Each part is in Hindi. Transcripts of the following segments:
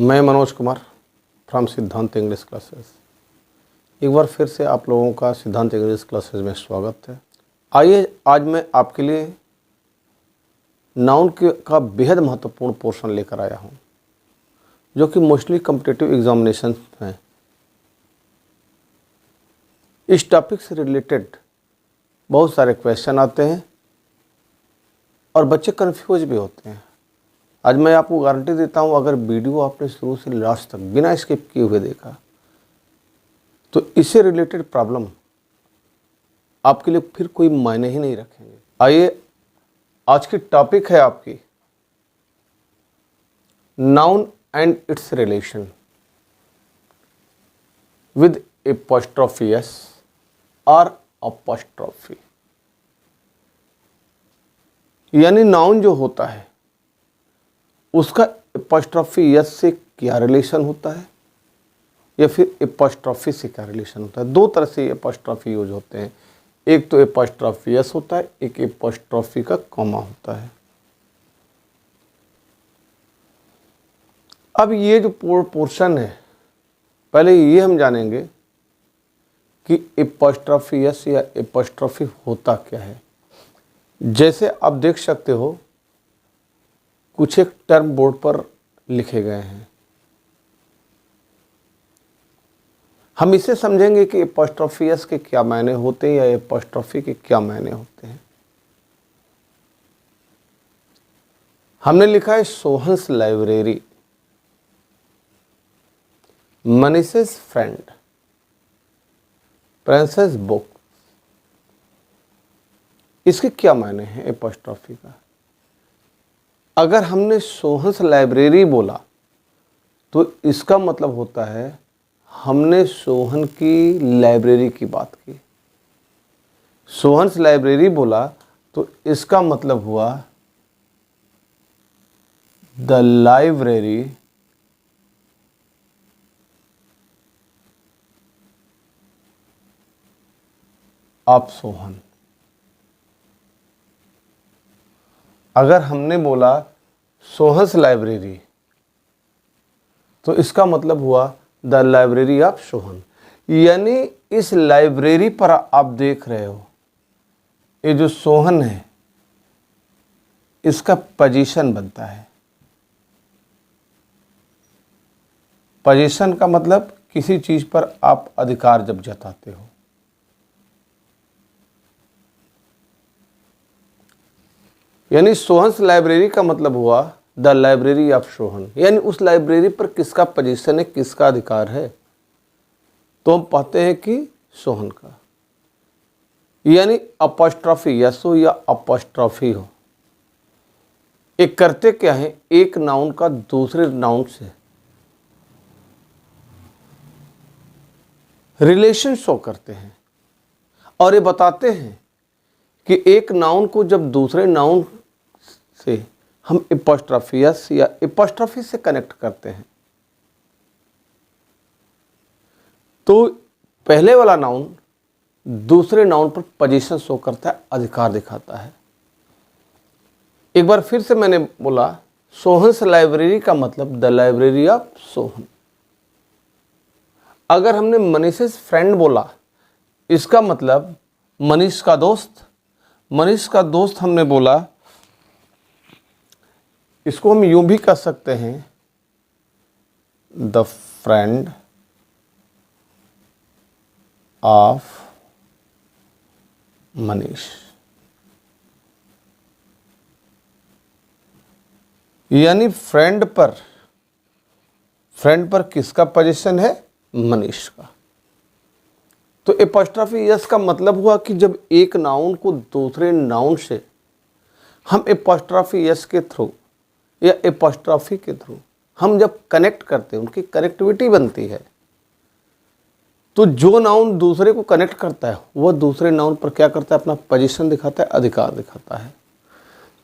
मैं मनोज कुमार फ्रॉम सिद्धांत इंग्लिश क्लासेस। एक बार फिर से आप लोगों का सिद्धांत इंग्लिश क्लासेस में स्वागत है। आइए आज मैं आपके लिए नाउन का बेहद महत्वपूर्ण पोर्शन लेकर आया हूं, जो कि मोस्टली कॉम्पिटिटिव एग्जामिनेशन हैं। इस टॉपिक से रिलेटेड बहुत सारे क्वेश्चन आते हैं और बच्चे कंफ्यूज भी होते हैं। आज मैं आपको गारंटी देता हूं, अगर वीडियो आपने शुरू से लास्ट तक बिना स्किप किए हुए देखा तो इससे रिलेटेड प्रॉब्लम आपके लिए फिर कोई मायने ही नहीं रखेंगे। आइए, आज की टॉपिक है आपकी noun and it's relation with apostrophe S और अपोस्ट्रोफी। यानी नाउन जो होता है उसका एपोस्ट्रोफी यस से क्या रिलेशन होता है या फिर एपोस्ट्रोफी से क्या रिलेशन होता है। दो तरह से एपोस्ट्रोफी यूज होते हैं, एक तो एपोस्ट्रोफी यस होता है, एक एपोस्ट्रोफी का कॉमा होता है। अब ये जो पोर्शन है, पहले ये हम जानेंगे कि एपोस्ट्रोफी यस या एपोस्ट्रोफी होता क्या है। जैसे आप देख सकते हो, कुछ एक टर्म बोर्ड पर लिखे गए हैं। हम इसे समझेंगे कि एपोस्ट्रोफी यस के क्या मायने होते हैं या एपोस्ट्रोफी के क्या मायने होते हैं। हमने लिखा है Sohan's library, मनीषेस friend, princess book. इसके क्या मायने हैं एपोस्ट्रोफी का। अगर हमने सोहन्स लाइब्रेरी बोला तो इसका मतलब होता है हमने सोहन की लाइब्रेरी की बात की। सोहन्स लाइब्रेरी बोला तो इसका मतलब हुआ द लाइब्रेरी ऑफ सोहन। अगर हमने बोला सोहन्स लाइब्रेरी तो इसका मतलब हुआ द लाइब्रेरी ऑफ सोहन। यानी इस लाइब्रेरी पर आप देख रहे हो, ये जो सोहन है इसका पोजीशन बनता है। पोजीशन का मतलब किसी चीज पर आप अधिकार जब जताते हो। यानी सोहन्स लाइब्रेरी का मतलब हुआ द लाइब्रेरी ऑफ सोहन, यानी उस लाइब्रेरी पर किसका पोजीशन है, किसका अधिकार है, तो हम पाते हैं कि सोहन का। यानी अपोस्ट्रोफी यस हो या अपोस्ट्रोफी हो, एक करते क्या है, एक नाउन का दूसरे नाउन से रिलेशन शो करते हैं और ये बताते हैं कि एक नाउन को जब दूसरे नाउन से हम एपोस्ट्रोफी यस या एपोस्ट्रोफी से कनेक्ट करते हैं तो पहले वाला नाउन दूसरे नाउन पर पोजीशन शो करता है, अधिकार दिखाता है। एक बार फिर से मैंने बोला सोहन्स लाइब्रेरी का मतलब द लाइब्रेरी ऑफ सोहन। अगर हमने मनीषेस फ्रेंड बोला, इसका मतलब मनीष का दोस्त। मनीष का दोस्त हमने बोला, इसको हम यूं भी कह सकते हैं द फ्रेंड ऑफ मनीष। यानी फ्रेंड पर किसका पोजीशन है, मनीष का। तो एपोस्ट्रोफी यस का मतलब हुआ कि जब एक नाउन को दूसरे नाउन से हम एपोस्ट्रोफी यस के थ्रू या एपोस्ट्रोफी के थ्रू हम जब कनेक्ट करते हैं, उनकी कनेक्टिविटी बनती है, तो जो नाउन दूसरे को कनेक्ट करता है वह दूसरे नाउन पर क्या करता है, अपना पोजीशन दिखाता है, अधिकार दिखाता है।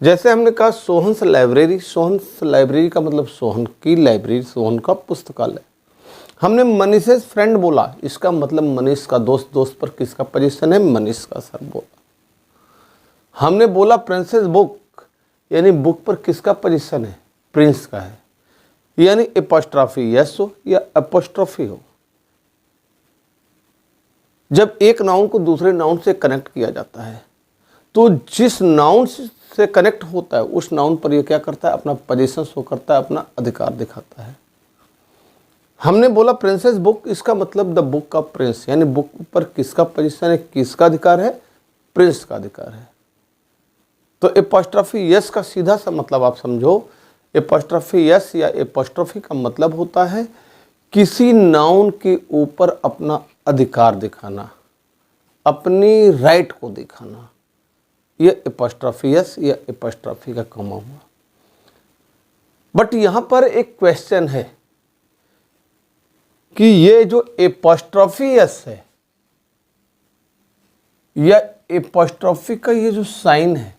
जैसे हमने कहा सोहन्स लाइब्रेरी, सोहन्स लाइब्रेरी का मतलब सोहन की लाइब्रेरी, सोहन का पुस्तकालय। हमने मनीषेस फ्रेंड बोला, इसका मतलब मनीष का दोस्त। दोस्त पर किसका पोजीशन है, मनीष का सर बोला। हमने बोला प्रिंसेस बुक, यानी बुक पर किसका पोजीशन है, प्रिंस का है। यानी एपोस्ट्रॉफी यस हो या एपोस्ट्रॉफी हो, जब एक नाउन को दूसरे नाउन से कनेक्ट किया जाता है तो जिस नाउन से कनेक्ट होता है उस नाउन पर यह क्या करता है, अपना पोजीशन शो करता है, अपना अधिकार दिखाता है। हमने बोला प्रिंसेस बुक, इसका मतलब द बुक ऑफ प्रिंस, यानी बुक पर किसका पोजीशन है, किसका अधिकार है, प्रिंस का अधिकार है। तो एपोस्ट्रॉफी यस का सीधा सा मतलब आप समझो, एपोस्ट्रॉफी यस या एपोस्ट्रॉफी का मतलब होता है किसी नाउन के ऊपर अपना अधिकार दिखाना, अपनी राइट को दिखाना, यह एपोस्ट्रॉफी यस या एपोस्ट्रॉफी का कमा हुआ। बट यहां पर एक क्वेश्चन है कि ये जो एपोस्ट्रॉफी यस है या एपोस्ट्रॉफी का ये जो साइन है,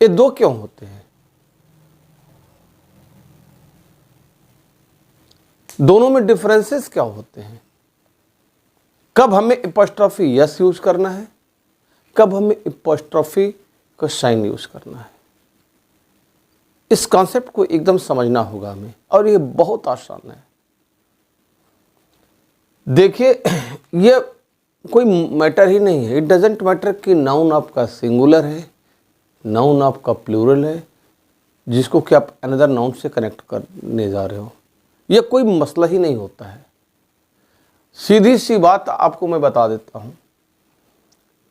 ये दो क्यों होते हैं? दोनों में डिफरेंसेस क्या होते हैं? कब हमें एपोस्ट्रॉफी यस यूज करना है, कब हमें एपोस्ट्रॉफी का साइन यूज करना है? इस कॉन्सेप्ट को एकदम समझना होगा हमें, और ये बहुत आसान है। देखिए, ये कोई मैटर ही नहीं है, इट डजेंट मैटर कि नाउन आपका सिंगुलर है, नाउन आपका प्लूरल है, जिसको कि आप अनदर नाउन से कनेक्ट करने जा रहे हो, यह कोई मसला ही नहीं होता है। सीधी सी बात आपको मैं बता देता हूं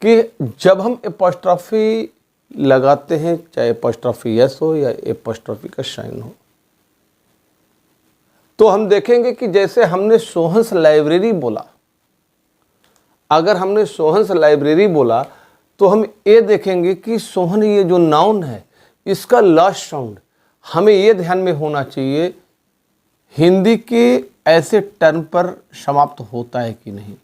कि जब हम एपोस्ट्रॉफी लगाते हैं, चाहे एपोस्ट्रॉफी यस हो या एपोस्ट्रॉफी का साइन हो, तो हम देखेंगे कि जैसे हमने सोहंस लाइब्रेरी बोला, अगर हमने सोहंस लाइब्रेरी बोला तो हम ये देखेंगे कि सोहन ये जो नाउन है, इसका लास्ट साउंड हमें ये ध्यान में होना चाहिए हिंदी के ऐसे टर्म पर समाप्त होता है कि नहीं,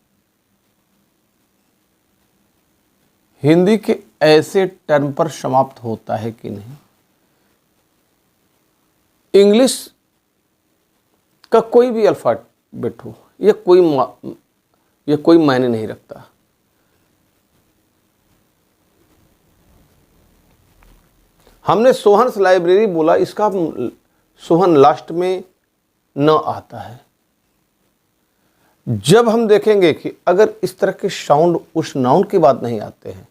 हिंदी के ऐसे टर्म पर समाप्त होता है कि नहीं। इंग्लिश का कोई भी अल्फाबेट हो, ये कोई मायने नहीं रखता। हमने सोहन्स लाइब्रेरी बोला, इसका सोहन लास्ट में न आता है। जब हम देखेंगे कि अगर इस तरह के साउंड उस नाउन के बाद नहीं आते हैं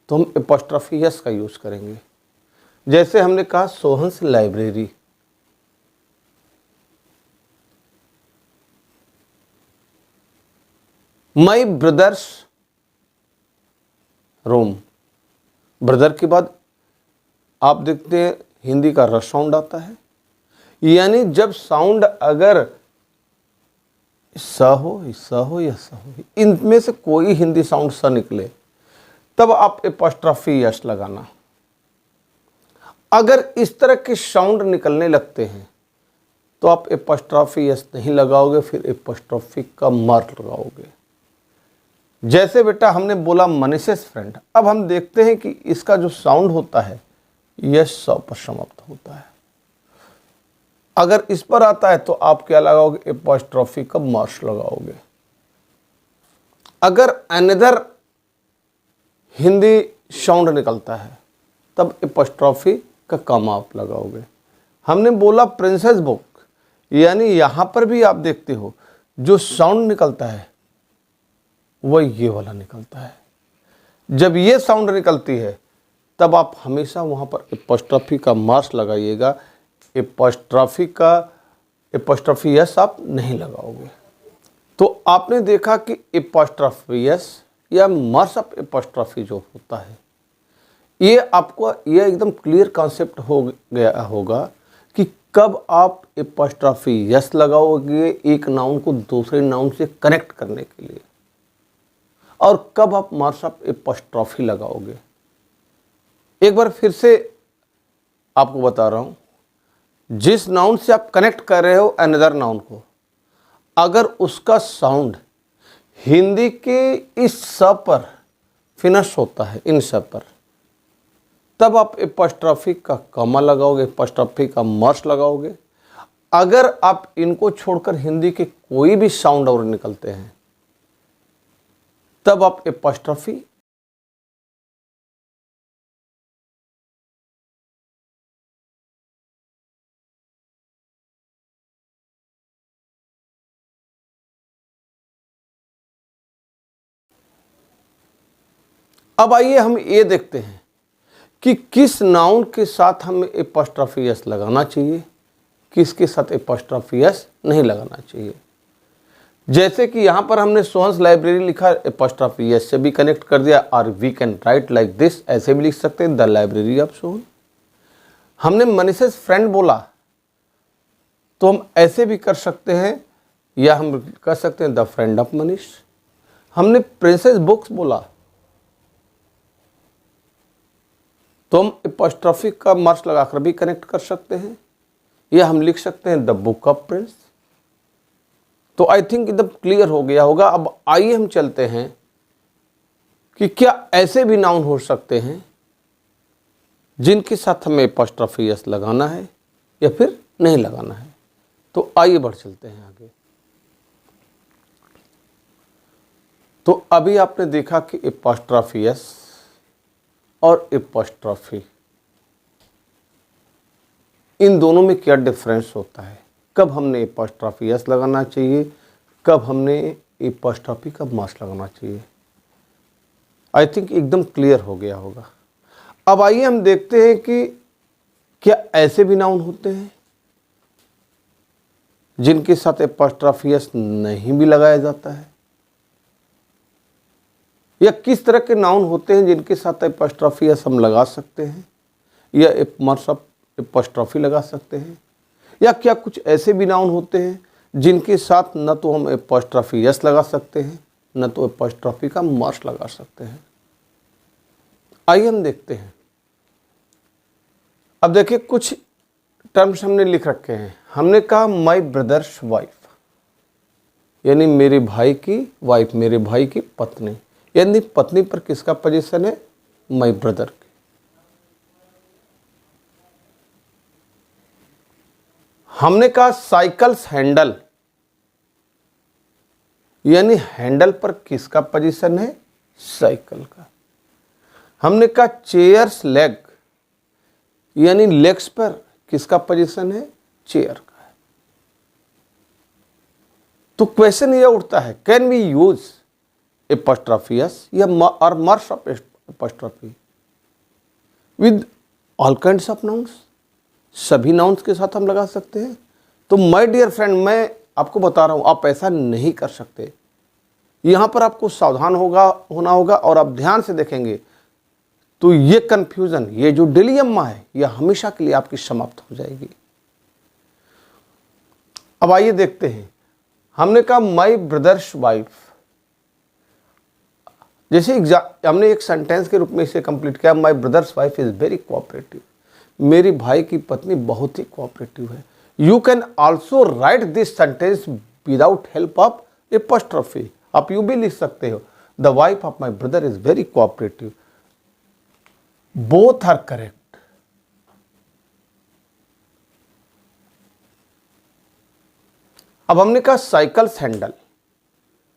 तो हम एपोस्ट्रॉफी यस का यूज करेंगे। जैसे हमने कहा सोहन्स लाइब्रेरी, माई ब्रदर्स रूम, ब्रदर के बाद आप देखते हैं हिंदी का र साउंड आता है, यानी जब साउंड अगर स हो या स हो, इनमें से कोई हिंदी साउंड स निकले तब आप एपोस्ट्रॉफी यस लगाना। अगर इस तरह के साउंड निकलने लगते हैं तो आप एपोस्ट्रॉफी यस नहीं लगाओगे, फिर एपोस्ट्रॉफी का मार्क लगाओगे। जैसे बेटा हमने बोला मनीषेस फ्रेंड, अब हम देखते हैं कि इसका जो साउंड होता है यस स पर समाप्त होता है। अगर इस पर आता है तो आप क्या लगाओगे, एपोस्ट्रॉफी का मार्क्स लगाओगे। अगर अनदर हिंदी साउंड निकलता है तब एपोस्ट्रॉफी का कॉमा आप लगाओगे। हमने बोला प्रिंसेस बुक, यानी यहां पर भी आप देखते हो जो साउंड निकलता है वह ये वाला निकलता है। जब ये साउंड निकलती है तब आप हमेशा वहां पर एपोस्ट्रॉफी का मार्क्स लगाइएगा, एपोस्ट्रॉफी यस आप नहीं लगाओगे। तो आपने देखा कि एपोस्ट्रॉफी यस या मार्क्स ऑफ एपोस्ट्रॉफी जो होता है, ये आपको ये एकदम क्लियर कॉन्सेप्ट हो गया होगा कि कब आप एपोस्ट्रॉफी यस लगाओगे एक नाउन को दूसरे नाउन से कनेक्ट करने के लिए, और कब आप मार्क्स ऑफ एपोस्ट्रॉफी लगाओगे। एक बार फिर से आपको बता रहा हूं, जिस नाउन से आप कनेक्ट कर रहे हो अनदर नाउन को, अगर उसका साउंड हिंदी के इस स पर फिनिश होता है, इन स पर, तब आप एपोस्ट्रॉफी का कॉमा लगाओगे, एपोस्ट्रॉफी का मार्क्स लगाओगे। अगर आप इनको छोड़कर हिंदी के कोई भी साउंड और निकलते हैं तब आप एपोस्ट्रॉफी अब आइए हम ये देखते हैं कि किस नाउन के साथ हमें एपॉस्ट्रोफी एस लगाना चाहिए, किसके साथ एपॉस्ट्रोफी एस नहीं लगाना चाहिए। जैसे कि यहाँ पर हमने सोहन्स लाइब्रेरी लिखा, एपॉस्ट्रोफी एस से भी कनेक्ट कर दिया, और we can write like this, ऐसे भी लिख सकते हैं, द लाइब्रेरी ऑफ सोहन। हमने मनीषस फ्रेंड बोला तो हम ऐसे भी कर सकते हैं, या हम कर सकते हैं द फ्रेंड ऑफ मनीष। हमने प्रिंसेस बुक्स बोला तो हम एपॉस्ट्रोफी का मार्क्स लगाकर भी कनेक्ट कर सकते हैं, या हम लिख सकते हैं द बुक ऑफ प्रिंस। तो आई थिंक एकदम क्लियर हो गया होगा। अब आइए हम चलते हैं कि क्या ऐसे भी नाउन हो सकते हैं जिनके साथ हमें एपॉस्ट्रोफी एस लगाना है या फिर नहीं लगाना है। तो आइए बढ़ चलते हैं आगे। तो अभी आपने देखा कि एपॉस्ट्रोफी एस और एपॉस्ट्रोफी, इन दोनों में क्या डिफरेंस होता है, कब हमने एपॉस्ट्रोफी एस लगाना चाहिए, कब हमने एपॉस्ट्रोफी का मार्क्स लगाना चाहिए। आई थिंक एकदम क्लियर हो गया होगा। अब आइए हम देखते हैं कि क्या ऐसे भी नाउन होते हैं जिनके साथ एपॉस्ट्रोफी एस नहीं भी लगाया जाता है, या किस तरह के नाउन होते हैं जिनके साथ एपॉस्ट्रोफी एस हम लगा सकते हैं, या मार्क्स ऑफ एपॉस्ट्रोफी लगा सकते हैं, या क्या कुछ ऐसे भी नाउन होते हैं जिनके साथ न तो हम एपॉस्ट्रोफी एस लगा सकते हैं न तो एपॉस्ट्रोफी का मार्क्स लगा सकते हैं। आइए हम देखते हैं। अब देखिए कुछ टर्म्स हमने लिख रखे हैं। हमने कहा माई ब्रदर्स वाइफ, यानी मेरे भाई की वाइफ, मेरे भाई की पत्नी, यानी पत्नी पर किसका पोजीशन है, माई ब्रदर की। हमने कहा साइकिल्स हैंडल, यानी हैंडल पर किसका पोजीशन है, साइकिल का। हमने कहा चेयर्स लेग, यानी लेग्स पर किसका पोजीशन है, चेयर का है। तो क्वेश्चन यह उठता है, can we use apostrophe S या और marks of apostrophe with all kinds of nouns, सभी नाउन्स के साथ हम लगा सकते हैं। तो माय डियर फ्रेंड, मैं आपको बता रहा हूं आप ऐसा नहीं कर सकते। यहां पर आपको सावधान होना होगा, और आप ध्यान से देखेंगे तो ये कंफ्यूजन, ये जो डिलेमा है, यह हमेशा के लिए आपकी समाप्त हो जाएगी। अब आइए देखते हैं। हमने कहा माय ब्रदर्स वाइफ, जैसे हमने एक सेंटेंस के रूप में इसे कंप्लीट किया, my brother's wife is very cooperative, मेरी भाई की पत्नी बहुत ही कोऑपरेटिव है। You can also write this sentence without help of apostrophe. आप यू भी लिख सकते हो, the wife of my brother is very cooperative, both are correct. अब हमने कहा साइकिल्स हैंडल,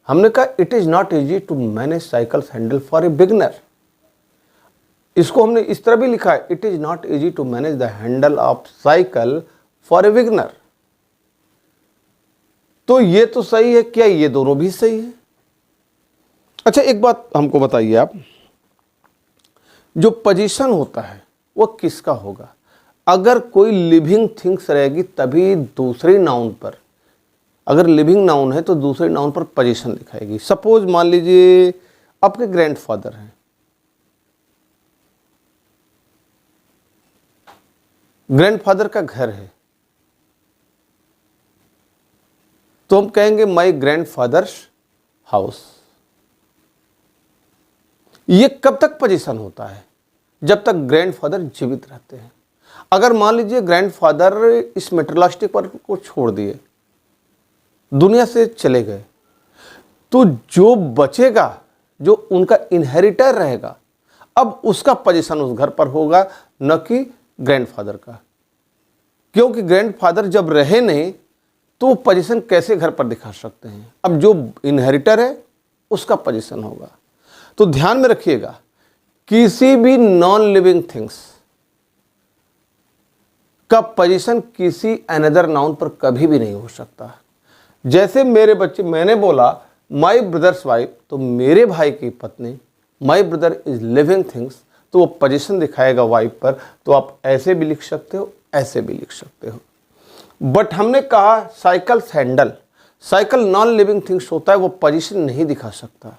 हमने कहा it is not easy to manage cycles handle for a beginner. इसको हमने इस तरह भी लिखा है, it is not easy to manage the handle of cycle for a beginner. तो ये तो सही है, क्या ये दोनों भी सही है? अच्छा एक बात हमको बताइए आप, जो पोजीशन होता है वो किसका होगा? अगर कोई लिविंग थिंग्स रहेगी तभी दूसरे नाउन पर, अगर लिविंग नाउन है तो दूसरे नाउन पर पोजीशन दिखाएगी। सपोज मान लीजिए आपके ग्रैंडफादर हैं, ग्रैंडफादर का घर है, तो हम कहेंगे माय ग्रैंडफादर्स हाउस। ये कब तक पोजीशन होता है? जब तक ग्रैंडफादर जीवित रहते हैं। अगर मान लीजिए ग्रैंडफादर इस मेटेरियलिस्टिक वर्ल्ड को छोड़ दिए, दुनिया से चले गए, तो जो बचेगा, जो उनका इनहेरिटर रहेगा, अब उसका पोजीशन उस घर पर होगा, न कि ग्रैंडफादर का। क्योंकि ग्रैंडफादर जब रहे नहीं तो वो पोजीशन कैसे घर पर दिखा सकते हैं? अब जो इनहेरिटर है उसका पोजीशन होगा। तो ध्यान में रखिएगा, किसी भी नॉन लिविंग थिंग्स का पोजीशन किसी अनदर नाउन पर कभी भी नहीं हो सकता। जैसे मेरे बच्चे, मैंने बोला माय ब्रदर्स वाइफ, तो मेरे भाई की पत्नी, माई ब्रदर इज लिविंग थिंग्स, तो वो पोजीशन दिखाएगा वाइफ पर, तो आप ऐसे भी लिख सकते हो, ऐसे भी लिख सकते हो। बट हमने कहा cycle's handle, cycle non living things होता है, वो पोजीशन नहीं दिखा सकता,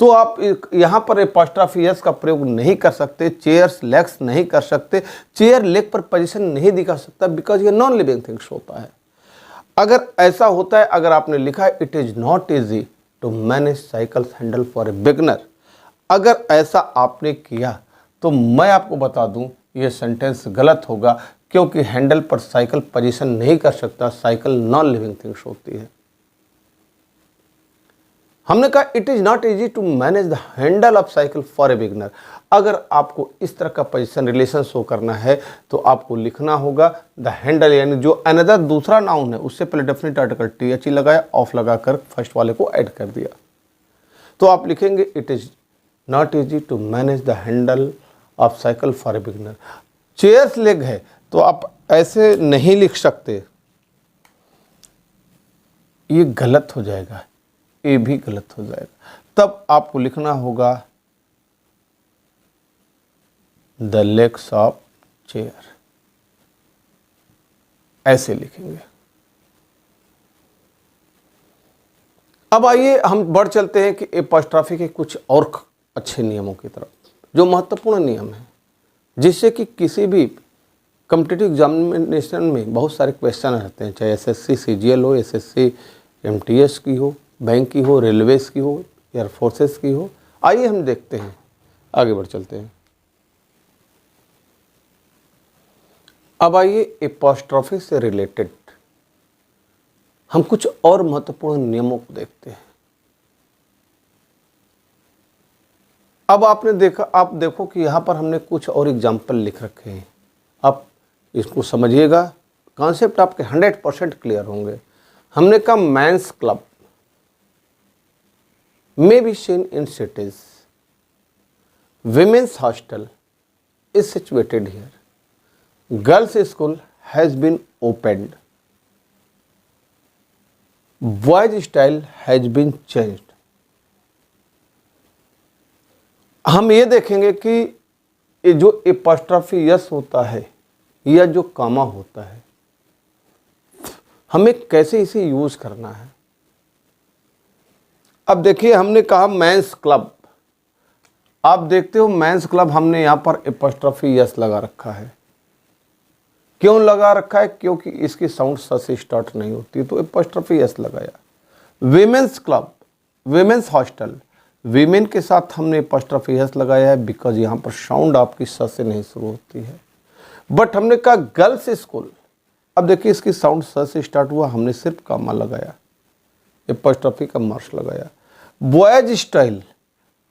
तो आप यहां पर एपॉस्ट्रॉफी एस का प्रयोग नहीं कर सकते। चेयर्स लेग्स नहीं कर सकते, चेयर लेग पर पोजीशन नहीं दिखा सकता, बिकॉज ये नॉन लिविंग थिंग्स होता है। अगर ऐसा होता है, अगर आपने लिखा है it is not easy to manage cycles handle for a beginner, अगर ऐसा आपने किया तो मैं आपको बता दूं ये सेंटेंस गलत होगा, क्योंकि हैंडल पर साइकिल पोजीशन नहीं कर सकता, साइकिल नॉन लिविंग थिंग्स होती है। हमने कहा it is not easy to manage the handle of cycle for a beginner. अगर आपको इस तरह का पोजीशन रिलेशन शो करना है तो आपको लिखना होगा द हैंडल, यानी जो अनदर दूसरा नाउन है उससे पहले डेफिनेट आर्टिकल टी लगाया, ऑफ लगाकर फर्स्ट वाले को ऐड कर दिया, तो आप लिखेंगे it is not easy to manage the handle of cycle for a beginner. Chair's leg है तो आप ऐसे नहीं लिख सकते, ये गलत हो जाएगा, ये भी गलत हो जाएगा। तब आपको लिखना होगा द लेग्स ऑफ चेयर, ऐसे लिखेंगे। अब आइए हम बढ़ चलते हैं कि एपॉस्ट्रॉफी के कुछ और अच्छे नियमों की तरफ, जो महत्वपूर्ण नियम है, जिससे कि किसी भी कॉम्पिटिटिव एग्जामिनेशन में बहुत सारे क्वेश्चन रहते हैं, चाहे एसएससी सीजीएल हो, एसएससी एमटीएस की हो, बैंक की हो, रेलवेज की हो, एयरफोर्सेस की हो। आइए हम देखते हैं, आगे बढ़ चलते हैं। अब आइए एपॉस्ट्रॉफी से रिलेटेड हम कुछ और महत्वपूर्ण नियमों को देखते हैं। अब आपने देखा, आप देखो कि यहां पर हमने कुछ और एग्जाम्पल लिख रखे हैं, आप इसको समझिएगा, कॉन्सेप्ट आपके 100% क्लियर होंगे। हमने कहा mains club may be seen in cities. Women's hostel is situated here. Girls' school has been opened. Boys' style has been changed. हम ये देखेंगे कि ये जो एपॉस्ट्रॉफी यस होता है या जो कामा होता है, हमें कैसे इसे यूज करना है। अब देखिए, हमने कहा मेंस क्लब, आप देखते हो मेंस क्लब हमने यहाँ पर एपॉस्ट्रॉफी यस लगा रखा है। क्यों लगा रखा है? क्योंकि इसकी साउंड स से स्टार्ट नहीं होती, तो एपॉस्ट्रॉफी यस लगाया। Women's club, women's hostel, women के साथ हमने एपॉस्ट्रॉफी यस लगाया है, बिकॉज यहाँ पर साउंड आपकी स से नहीं शुरू होती है। बट हमने कहा गर्ल्स स्कूल, अब देखिए इसकी साउंड स से स्टार्ट हुआ, हमने सिर्फ कामा लगाया, एपॉस्ट्रॉफी का मार्क्स लगाया। बॉयज स्टाइल,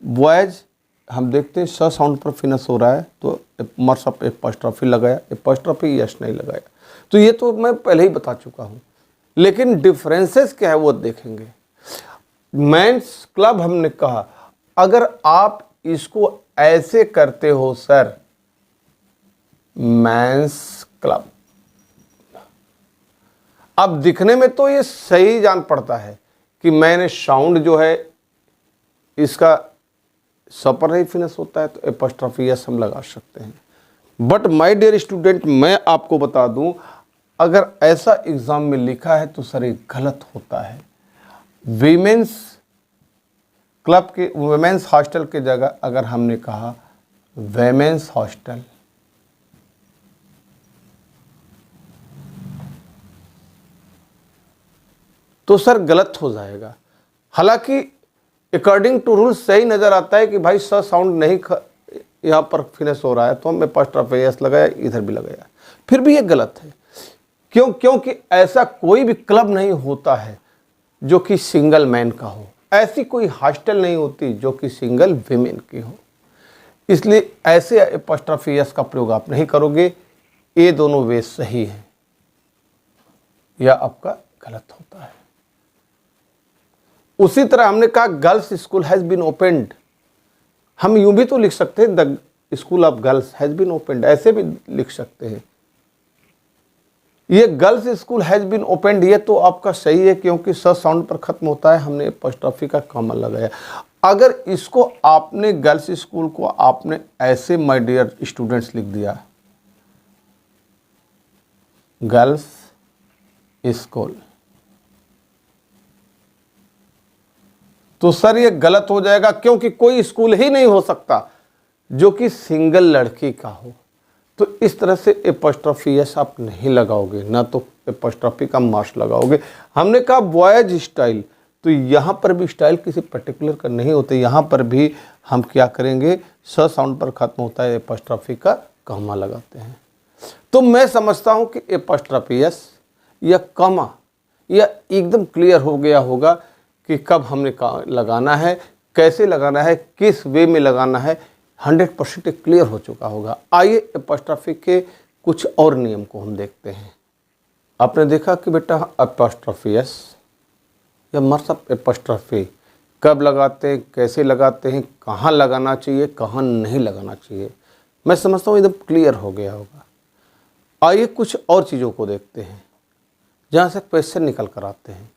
बॉयज हम देखते हैं स साउंड पर फिनिश हो रहा है, तो मार्क्स ऑफ एपॉस्ट्रॉफी लगाया, एपॉस्ट्रॉफी यस नहीं लगाया। तो ये तो मैं पहले ही बता चुका हूँ, लेकिन डिफरेंसेस क्या है वो देखेंगे। मेंस क्लब हमने कहा, अगर आप इसको ऐसे करते हो सर, मेंस क्लब, अब दिखने में तो ये सही जान पड़ता है कि मैंने साउंड जो है इसका स पर नहीं फिनिश होता है, तो एपॉस्ट्रॉफी यस हम लगा सकते हैं। बट माय डियर स्टूडेंट, मैं आपको बता दूं, अगर ऐसा एग्जाम में लिखा है तो सर ये गलत होता है। वीमेंस क्लब के, वुमेन्स हॉस्टल की जगह अगर हमने कहा वेमेंस हॉस्टल, तो सर गलत हो जाएगा। हालांकि अकॉर्डिंग टू रूल सही नज़र आता है कि भाई स साउंड नहीं यहाँ पर फिनिश हो रहा है, तो हमने एपॉस्ट्रॉफी यस लगाया, इधर भी लगाया, फिर भी ये गलत है। क्यों? क्योंकि ऐसा कोई भी क्लब नहीं होता है जो कि सिंगल मैन का हो, ऐसी कोई हॉस्टल नहीं होती जो कि सिंगल विमेन की हो, इसलिए ऐसे एपॉस्ट्रॉफी यस का प्रयोग आप नहीं करोगे। ये दोनों वे सही है या आपका गलत होता है। उसी तरह हमने कहा girls school has been opened, हम यूं भी तो लिख सकते हैं the school of girls has been opened, ऐसे भी लिख सकते हैं। ये girls school has been opened, ये तो आपका सही है क्योंकि स साउंड पर खत्म होता है, हमने एपॉस्ट्रॉफी का कॉमा लगाया। अगर इसको आपने गर्ल्स स्कूल को आपने ऐसे माय डियर स्टूडेंट्स लिख दिया, गर्ल्स स्कूल, तो सर ये गलत हो जाएगा, क्योंकि कोई स्कूल ही नहीं हो सकता जो कि सिंगल लड़की का हो। तो इस तरह से एपोस्ट्रोफी एस आप नहीं लगाओगे, ना तो एपोस्ट्रोफी का मार्क्स लगाओगे। हमने कहा बॉयज स्टाइल, तो यहाँ पर भी स्टाइल किसी पर्टिकुलर का नहीं होते, यहाँ पर भी हम क्या करेंगे, स साउंड पर खत्म होता है, एपोस्ट्रोफी का कॉमा लगाते हैं। तो मैं समझता हूँ कि एपोस्ट्रोफी एस या कॉमा या एकदम क्लियर हो गया होगा कि कब हमने लगाना है, कैसे लगाना है, किस वे में लगाना है, 100% क्लियर हो चुका होगा। आइए एपोस्ट्रोफी के कुछ और नियम को हम देखते हैं। आपने देखा कि बेटा एपोस्ट्रोफी एस या मर्सअप एपोस्ट्रोफी कब लगाते हैं, कैसे लगाते हैं, कहाँ लगाना चाहिए, कहाँ नहीं लगाना चाहिए, मैं समझता हूँ एकदम क्लियर हो गया होगा। आइए कुछ और चीज़ों को देखते हैं जहाँ से क्वेश्चन निकल कर आते हैं।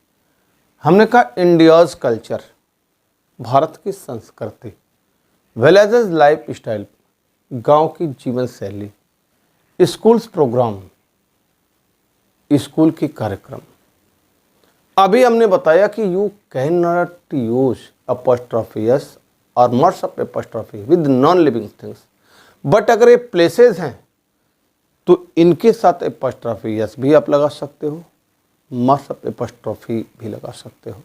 हमने कहा इंडियाज़ कल्चर, भारत की संस्कृति, विलेजेस लाइफ स्टाइल, गांव की जीवन शैली, स्कूल्स प्रोग्राम, स्कूल के कार्यक्रम। अभी हमने बताया कि you can not use apostrophe S और मर्सअप apostrophe with non living things, but अगर ये प्लेसेस हैं तो इनके साथ एपोस्ट्रोफी एस भी आप लगा सकते हो, मर्सअप एपोस्ट्रोफी भी लगा सकते हो।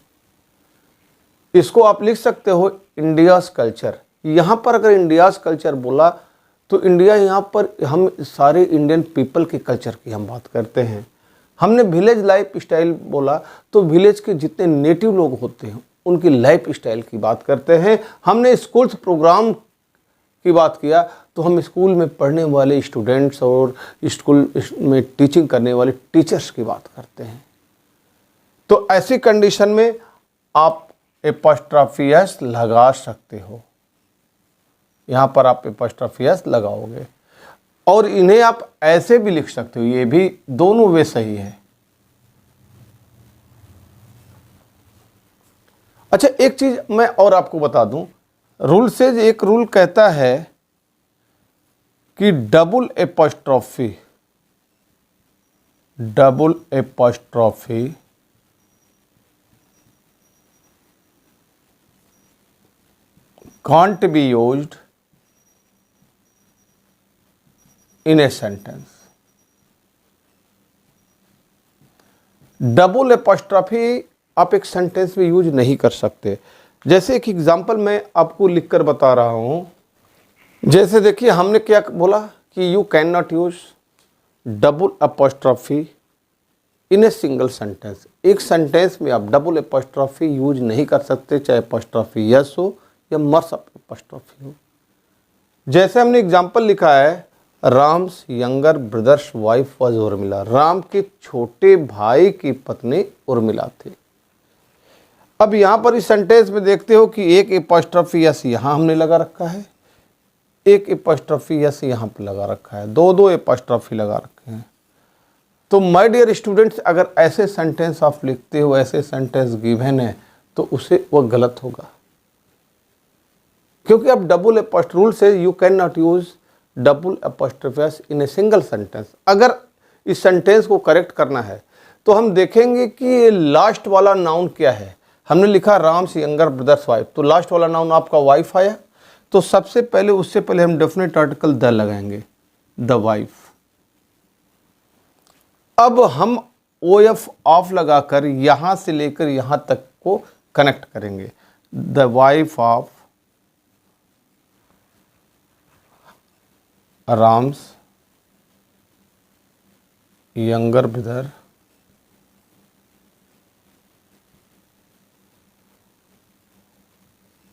इसको आप लिख सकते हो इंडियाज़ कल्चर। यहाँ पर अगर इंडियाज़ कल्चर बोला तो इंडिया, यहाँ पर हम सारे इंडियन पीपल के कल्चर की हम बात करते हैं। हमने विलेज लाइफ स्टाइल बोला तो विलेज के जितने नेटिव लोग होते हैं उनकी लाइफ स्टाइल की बात करते हैं। हमने स्कूल्स प्रोग्राम की बात किया तो हम स्कूल में पढ़ने वाले स्टूडेंट्स और स्कूल में टीचिंग करने वाले टीचर्स की बात करते हैं। तो ऐसी कंडीशन में आप एपोस्ट्रोफी एस लगा सकते हो, यहाँ पर आप एपोस्ट्रोफी एस लगाओगे। और इन्हें आप ऐसे भी लिख सकते हो, ये भी दोनों वे सही है। अच्छा, एक चीज मैं और आपको बता दूं, रूल से एक रूल कहता है कि double apostrophe can't be used in a sentence। Double apostrophe आप एक सेंटेंस में यूज नहीं कर सकते। जैसे एक एग्जांपल मैं आपको लिखकर बता रहा हूं। जैसे देखिए, हमने क्या बोला कि you can not use double apostrophe in a single sentence. एक सेंटेंस में आप डबल एपोस्ट्रोफी यूज नहीं कर सकते, चाहे एपोस्ट्रोफी यस हो या मर्सअप एपोस्ट्रोफी हो। जैसे हमने एग्जांपल लिखा है, Ram's younger brother's wife was Urmila. Ram के छोटे भाई की पत्नी उर्मिला थी। अब यहाँ पर इस सेंटेंस में देखते हो कि एक एपोस्ट्रोफी एस यहाँ हमने लगा रखा है, एक एपोस्ट्रोफी एस यहाँ पर लगा रखा है, दो एपोस्ट्रोफी लगा रखे हैं। तो माय डियर स्टूडेंट्स, अगर ऐसे सेंटेंस आप लिखते हो, ऐसे सेंटेंस गिवन है, तो उसे वह गलत होगा, क्योंकि अब डबल एपोस्ट्रोफी रूल से you can not use double apostrophe S in a single sentence. अगर इस सेंटेंस को करेक्ट करना है तो हम देखेंगे कि लास्ट वाला नाउन क्या है। हमने लिखा राम्स यंगर ब्रदर्स वाइफ, तो लास्ट वाला नाउन आपका वाइफ आया, तो सबसे पहले उससे पहले हम डेफिनेट आर्टिकल द लगाएंगे, द वाइफ। अब हम ओ एफ ऑफ लगाकर यहां से लेकर यहां तक को कनेक्ट करेंगे, the wife of Ram's younger brother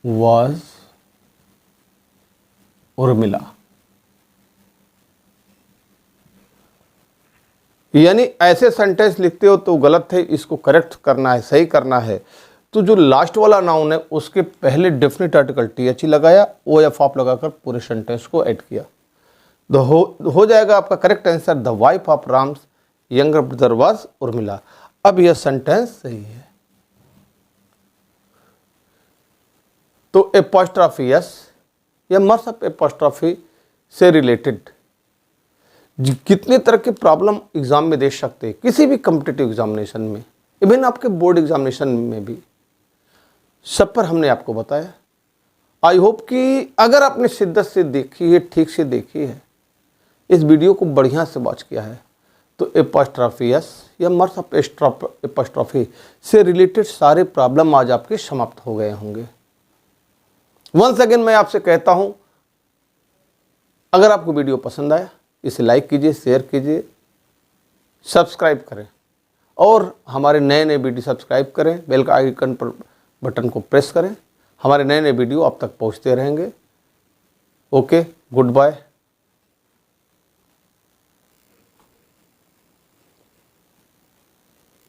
was Urmila. यानी ऐसे सेंटेंस लिखते हो तो गलत है, इसको करेक्ट करना है, सही करना है। तो जो लास्ट वाला नाउन है उसके पहले डेफिनेट आर्टिकल टीएच लगाया, ओ एफ ऑफ लगाकर पूरे सेंटेंस को ऐड किया, तो हो जाएगा आपका correct answer, the wife of Ram's younger brother was Urmila. अब यह सेंटेंस सही है। तो एपॉस्ट्रॉफी एस या मर्सअप एपॉस्ट्रॉफी से रिलेटेड कितने तरह के प्रॉब्लम एग्जाम में दे सकते हैं, किसी भी कॉम्पिटिटिव एग्जामिनेशन में, इवन आपके बोर्ड एग्जामिनेशन में भी, सब पर हमने आपको बताया। आई होप कि अगर आपने शिद्दत से देखी है, ठीक से देखी है, इस वीडियो को बढ़िया से वॉच किया है, तो एपॉस्ट्रॉफी एस या मर्सअप एपॉस्ट्रॉफी से रिलेटेड सारे प्रॉब्लम आज आपके समाप्त हो गए होंगे। वंस अगेन मैं आपसे कहता हूं, अगर आपको वीडियो पसंद आया इसे लाइक कीजिए, शेयर कीजिए, सब्सक्राइब करें और हमारे नए नए वीडियो सब्सक्राइब करें, बेल का आइकन पर बटन को प्रेस करें। हमारे नए नए वीडियो आप तक पहुंचते रहेंगे। Okay, good bye.